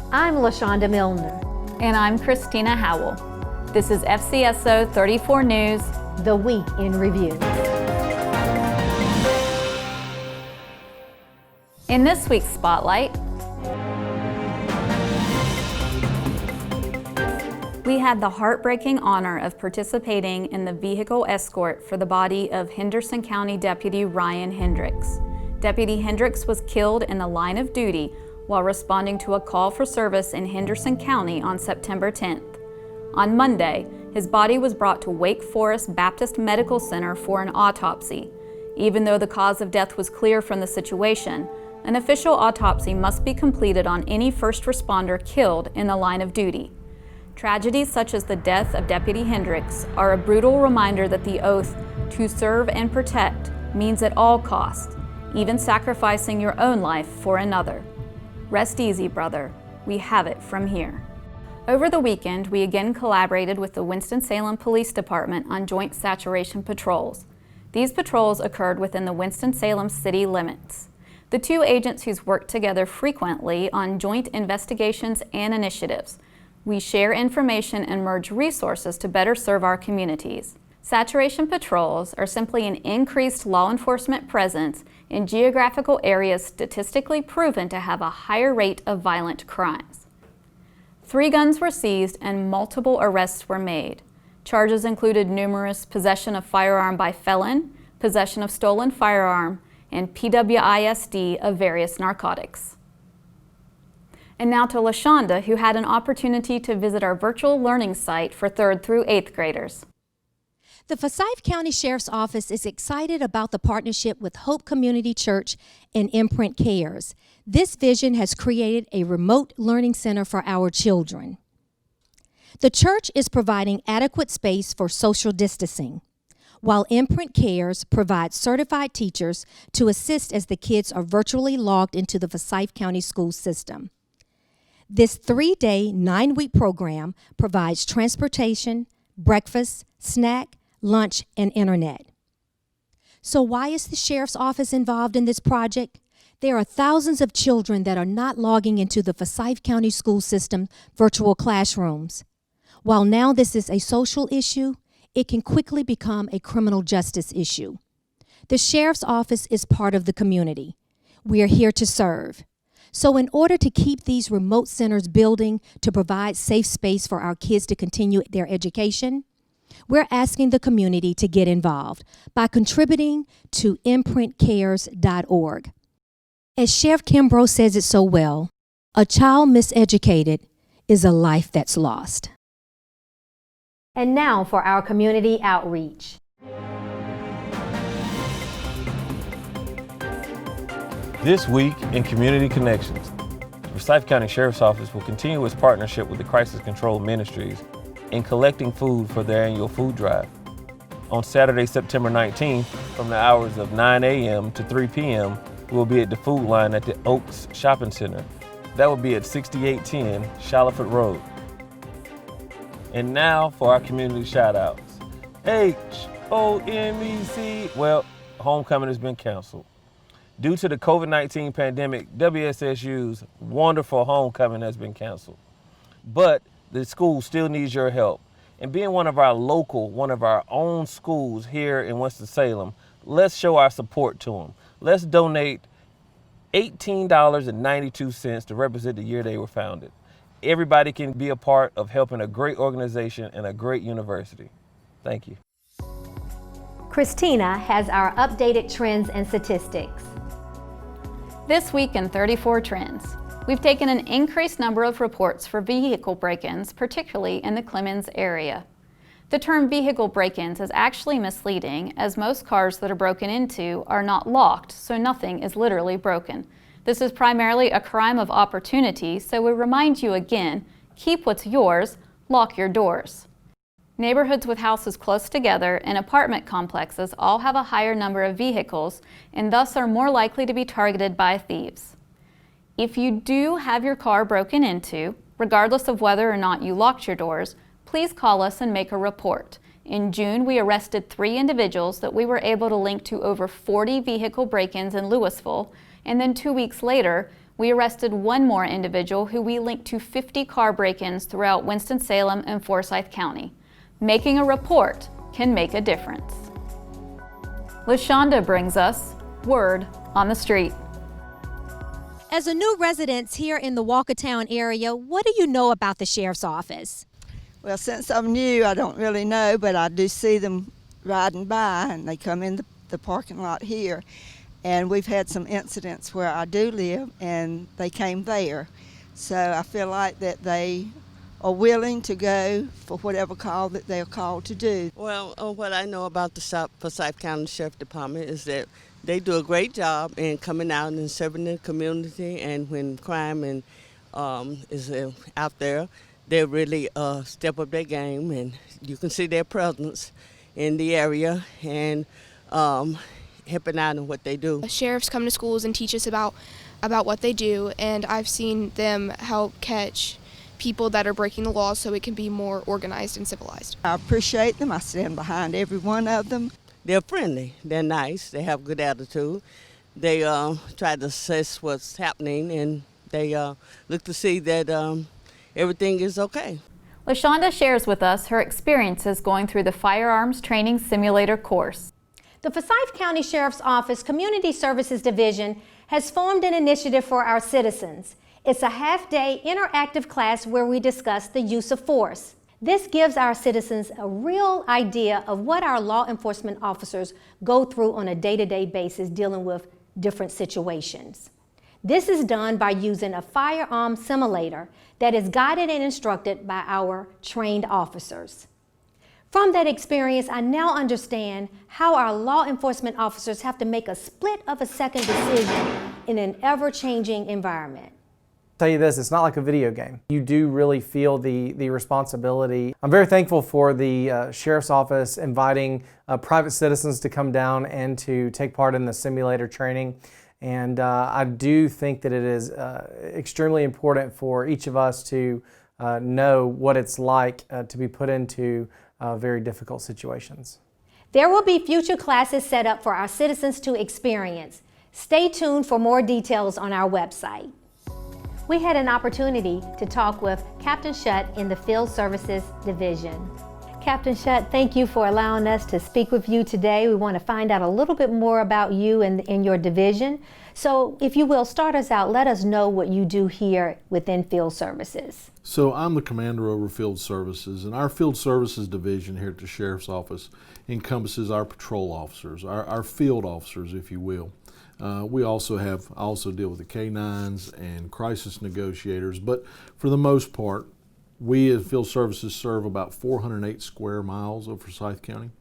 I'm LaShonda Milner. And I'm Christina Howell. This is Fcso 34 News, The Week in Review. In this week's Spotlight, we had the heartbreaking honor of participating in the vehicle escort for the body of Henderson County Deputy Ryan Hendricks. Deputy Hendricks was killed in the line of duty while responding to a call for service in Henderson County on September 10th. On Monday, his body was brought to Wake Forest Baptist Medical Center for an autopsy. Even though the cause of death was clear from the situation, an official autopsy must be completed on any first responder killed in the line of duty. Tragedies such as the death of Deputy Hendricks are a brutal reminder that the oath to serve and protect means at all costs, even sacrificing your own life for another. Rest easy, brother. We have it from here. Over the weekend, we again collaborated with the Winston-Salem Police Department on joint saturation patrols. These patrols occurred within the Winston-Salem city limits. The two agencies work together frequently on joint investigations and initiatives. We share information and merge resources to better serve our communities. Saturation patrols are simply an increased law enforcement presence in geographical areas statistically proven to have a higher rate of violent crimes. 3 guns were seized and multiple arrests were made. Charges included numerous possession of firearm by felon, possession of stolen firearm, and PWISD of various narcotics. And now to LaShonda, who had an opportunity to visit our virtual learning site for 3rd through 8th graders. The Forsyth County Sheriff's Office is excited about the partnership with Hope Community Church and Imprint Cares. This vision has created a remote learning center for our children. The church is providing adequate space for social distancing, while Imprint Cares provides certified teachers to assist as the kids are virtually logged into the Forsyth County school system. This 3-day, 9-week program provides transportation, breakfast, snack, lunch, and internet. So why is the Sheriff's Office involved in this project? There are thousands of children that are not logging into the Forsyth County school system virtual classrooms. While now this is a social issue, it can quickly become a criminal justice issue. The Sheriff's Office is part of the community. We are here to serve. So in order to keep these remote centers building to provide safe space for our kids to continue their education, we're asking the community to get involved by contributing to imprintcares.org. As Sheriff Kimbrough says it so well, a child miseducated is a life that's lost. And now for our community outreach. This week in Community Connections, the Forsyth County Sheriff's Office will continue its partnership with the Crisis Control Ministries in collecting food for their annual food drive. On Saturday, September 19th, from the hours of 9 a.m. to 3 p.m., we'll be at the food line at the Oaks Shopping Center. That will be at 6810 Shaliford Road. And now for our community shout-outs. HOMEC, well, homecoming has been canceled. Due to the COVID-19 pandemic, WSSU's wonderful homecoming has been canceled. But the school still needs your help. And being one of our own schools here in Winston-Salem, let's show our support to them. Let's donate $18.92 to represent the year they were founded. Everybody can be a part of helping a great organization and a great university. Thank you. Christina has our updated trends and statistics. This week in 34 Trends, we've taken an increased number of reports for vehicle break-ins, particularly in the Clemens area. The term vehicle break-ins is actually misleading, as most cars that are broken into are not locked, so nothing is literally broken. This is primarily a crime of opportunity, so we remind you again, keep what's yours, lock your doors. Neighborhoods with houses close together and apartment complexes all have a higher number of vehicles and thus are more likely to be targeted by thieves. If you do have your car broken into, regardless of whether or not you locked your doors, please call us and make a report. In June, we arrested 3 individuals that we were able to link to over 40 vehicle break-ins in Louisville, and then 2 weeks later, we arrested one more individual who we linked to 50 car break-ins throughout Winston-Salem and Forsyth County. Making a report can make a difference. LaShonda brings us Word on the Street. As a new resident here in the Walkertown area, what do you know about the Sheriff's Office? Well, since I'm new, I don't really know, but I do see them riding by, and they come in the parking lot here. And we've had some incidents where I do live, and they came there. So I feel like that they are willing to go for whatever call that they're called to do. Well, what I know about the Forsyth County Sheriff Department is that they do a great job in coming out and serving the community, and when crime is out there, they really step up their game, and you can see their presence in the area and helping out in what they do. Sheriffs come to schools and teach us about what they do, and I've seen them help catch people that are breaking the law so it can be more organized and civilized. I appreciate them. I stand behind every one of them. They're friendly, they're nice, they have good attitude. They try to assess what's happening, and they look to see that everything is okay. LaShonda shares with us her experiences going through the Firearms Training Simulator course. The Forsyth County Sheriff's Office Community Services Division has formed an initiative for our citizens. It's a half-day interactive class where we discuss the use of force. This gives our citizens a real idea of what our law enforcement officers go through on a day-to-day basis dealing with different situations. This is done by using a firearm simulator that is guided and instructed by our trained officers. From that experience, I now understand how our law enforcement officers have to make a split of a second decision in an ever-changing environment. I'll tell you this, it's not like a video game. You do really feel the responsibility. I'm very thankful for the Sheriff's Office inviting private citizens to come down and to take part in the simulator training. And I do think that it is extremely important for each of us to know what it's like to be put into very difficult situations. There will be future classes set up for our citizens to experience. Stay tuned for more details on our website. We had an opportunity to talk with Captain Shutt in the Field Services Division. Captain Shutt, thank you for allowing us to speak with you today. We want to find out a little bit more about you and your division. So if you will, start us out. Let us know what you do here within Field Services. So I'm the commander over Field Services, and our Field Services Division here at the Sheriff's Office encompasses our patrol officers, our field officers, if you will. We also deal with the K-9s and crisis negotiators, but for the most part, we as Field Services serve about 408 square miles of Forsyth County,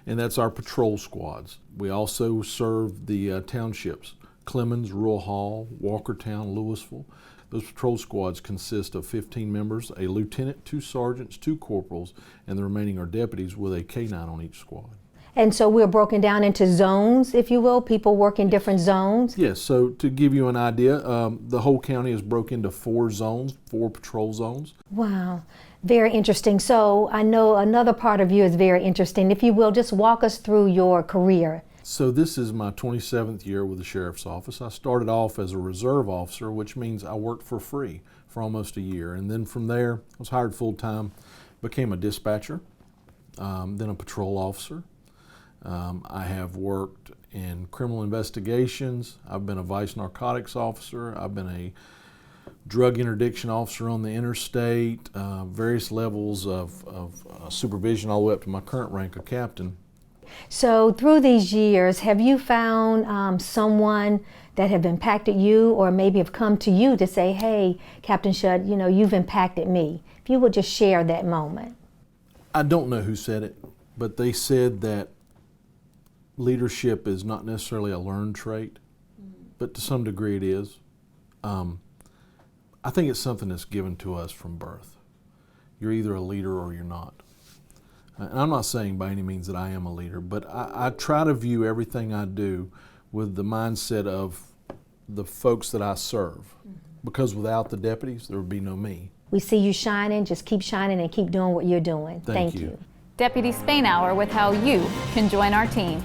and that's our patrol squads. We also serve the townships, Clemens, Rural Hall, Walkertown, Louisville. Those patrol squads consist of 15 members, a lieutenant, 2 sergeants, 2 corporals, and the remaining are deputies with a K-9 on each squad. And so we're broken down into zones, if you will. People work in different zones. Yes, so to give you an idea, the whole county is broken into 4 zones, 4 patrol zones. Wow, very interesting. So I know another part of you is very interesting. If you will, just walk us through your career. So this is my 27th year with the Sheriff's Office. I started off as a reserve officer, which means I worked for free for almost a year. And then from there, I was hired full-time, became a dispatcher, then a patrol officer. I have worked in criminal investigations. I've been a vice narcotics officer. I've been a drug interdiction officer on the interstate, various levels of supervision all the way up to my current rank of captain. So through these years, have you found someone that have impacted you or maybe have come to you to say, hey, Captain Shutt, you know, you've impacted me? If you would just share that moment. I don't know who said it, but they said that leadership is not necessarily a learned trait, but to some degree it is. I think it's something that's given to us from birth. You're either a leader or you're not. And I'm not saying by any means that I am a leader, but I try to view everything I do with the mindset of the folks that I serve. Because without the deputies, there would be no me. We see you shining. Just keep shining and keep doing what you're doing. Thank you. Deputy Spainhour with how you can join our team.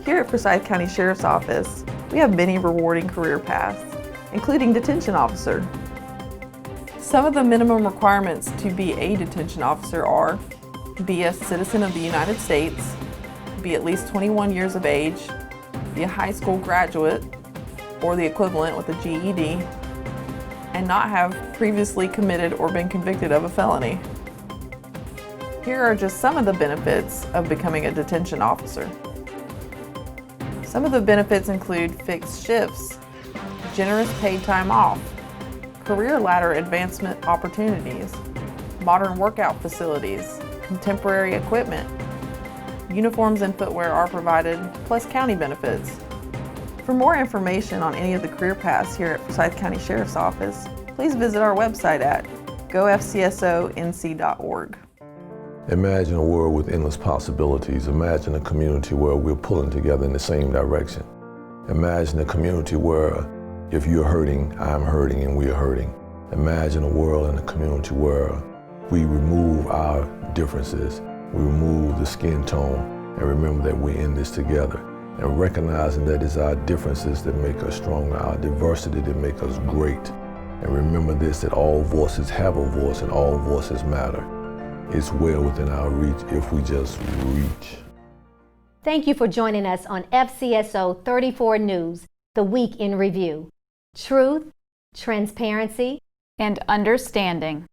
Here at Forsyth County Sheriff's Office, we have many rewarding career paths, including detention officer. Some of the minimum requirements to be a detention officer are be a citizen of the United States, be at least 21 years of age, be a high school graduate or the equivalent with a GED, and not have previously committed or been convicted of a felony. Here are just some of the benefits of becoming a detention officer. Some of the benefits include fixed shifts, generous paid time off, career ladder advancement opportunities, modern workout facilities, contemporary equipment, uniforms and footwear are provided, plus county benefits. For more information on any of the career paths here at Forsyth County Sheriff's Office, please visit our website at gofcsonc.org. Imagine a world with endless possibilities. Imagine a community where we're pulling together in the same direction. Imagine a community where if you're hurting, I'm hurting and we're hurting. Imagine a world and a community where we remove our differences, we remove the skin tone, and remember that we're in this together. And recognizing that it's our differences that make us stronger, our diversity that make us great. And remember this, that all voices have a voice and all voices matter. It's well within our reach if we just reach. Thank you for joining us on FCSO 34 News, the Week in Review. Truth, transparency, and understanding.